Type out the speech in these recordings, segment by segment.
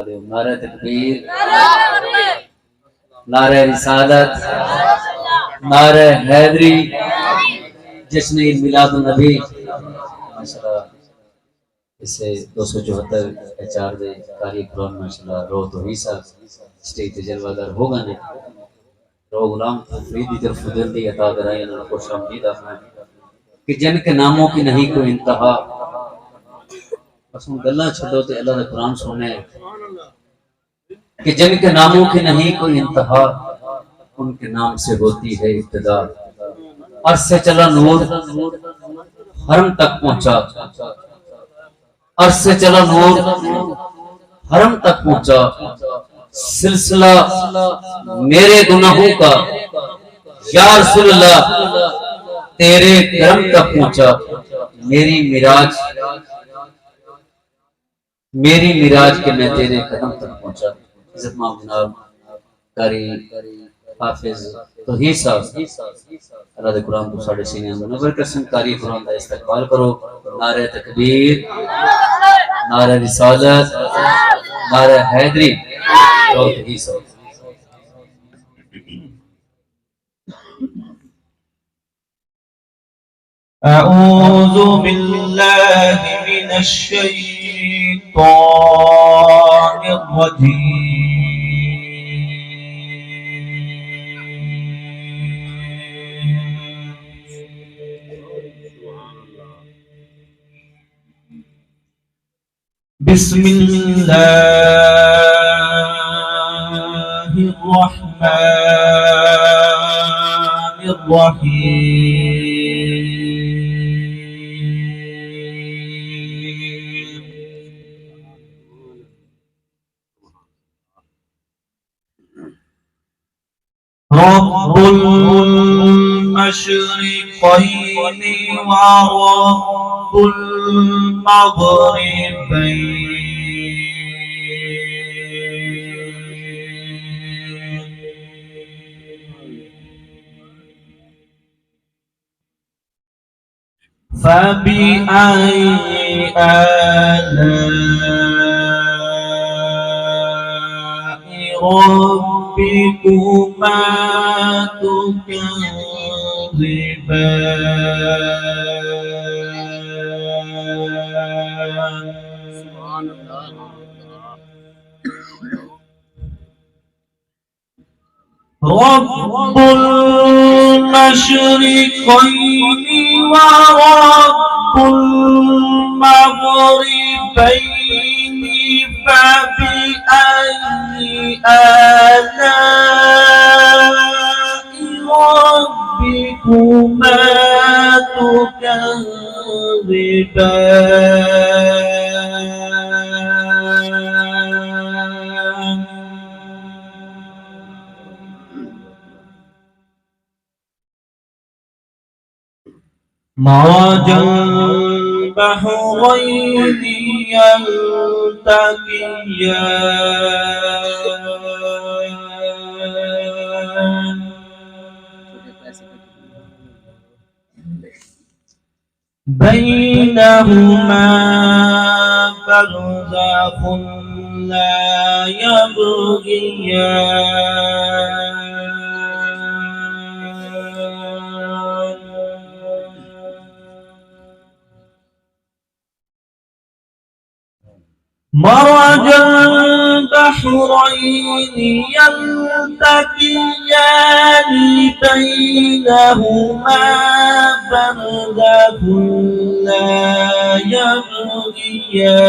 नारे तकबीर, नारे रिसालत, नारे हैदरी, जश्न मिलाद नबी। माशाल्लाह इसे 274 एचआर दे कार्यक्रम माशाल्लाह रो तो ही सा स्टेज ते जलवादार होगा ने रो गुलाम फरीद की तरफ जल्दी अता कराए ना खुश आमदीद आपने कि जिनके नामों की नहीं कोई इंतहा। बस उन गल्ला छोड़ो ते अल्लाह का कुरान सुने कि जिनके नामों की नहीं कोई इंतहा उनके नाम से होती है इब्तिदा। अर्श से चला नूर हरम तक पहुंचा, अर्श से चला नूर हरम तक पहुंचा, सिलसिला मेरे गुनाहों का या रसूलल्लाह तेरे करम तक पहुंचा। मेरी मिराज के मैं तेरे कदम तक पहुंचा। इज्जत माम जनाब कारी हाफिज तौहीद साहब अल्लाह दे कुरान को साढ़े सीने में नज़र कसम कारी कुरान का इस्तकबाल करो। नारे तकबीर, नारे रिसालत, नारे हैदरी, तौहीद साहब। अऊज़ु बिल्लाहि मिनश शैतानिर रजीम। बिस्मिल्लाहिर रहमानिर रहीम। रब्बुल मशरिक़ैनि व रब्बुल मग़रिबैन। फ़बिअय्यि आलाइ रब्बिकुमा तुकज़्ज़िबान। रब्बुल मशरिक़ैनि व रब्बुल मग़रिबैनि। फ़बिअय्यि आलाइ रब्बिकुमा तुकज़्ज़िबान। مرج البحرين يلتقيان بينهما برزخ لا يبغيان مرج البحرين يلتقيان بينهما برزخ لا يبغيان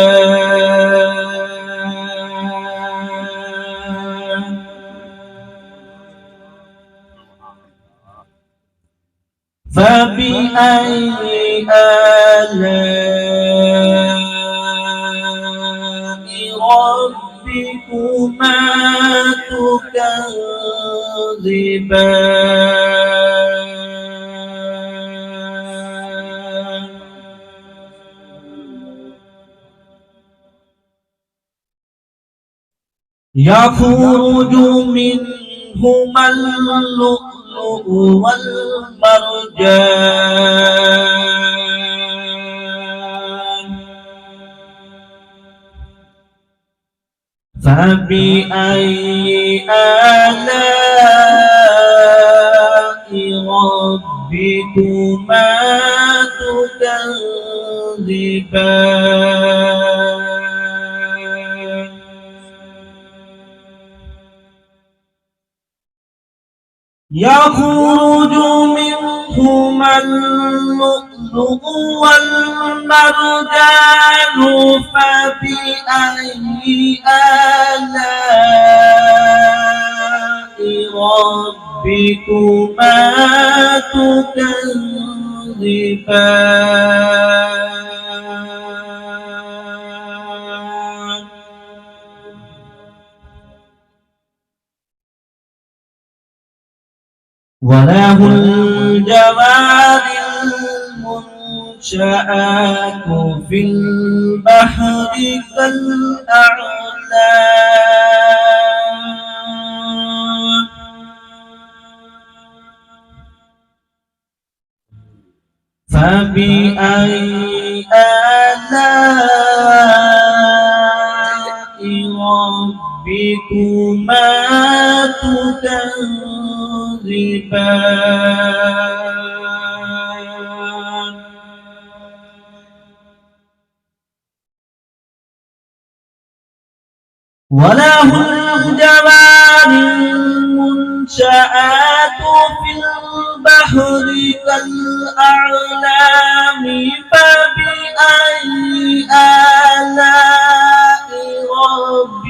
فبأي آلاء ربكما تكذبان يخرج منهما اللؤلؤ والمرجان فبأي آلاء ربكما تكذبان يخرج منهما اللؤلؤ والمرجان فبأي آلاء ربكما تكذبان وله الجوار المنشآت في البحر كالأعلام فبأي آلاء ربكما تكذبان وله الجوار المنشآت في البحر كالأعلام فبأي آلاء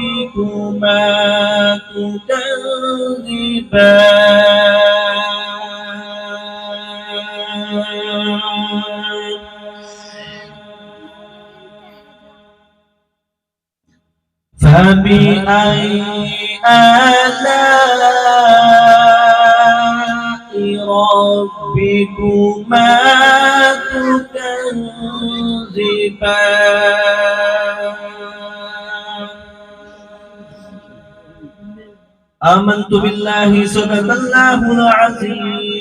ربكما تكذبان فبأي آلاء ربكما تكذبان آمنت بالله صدق الله العظيم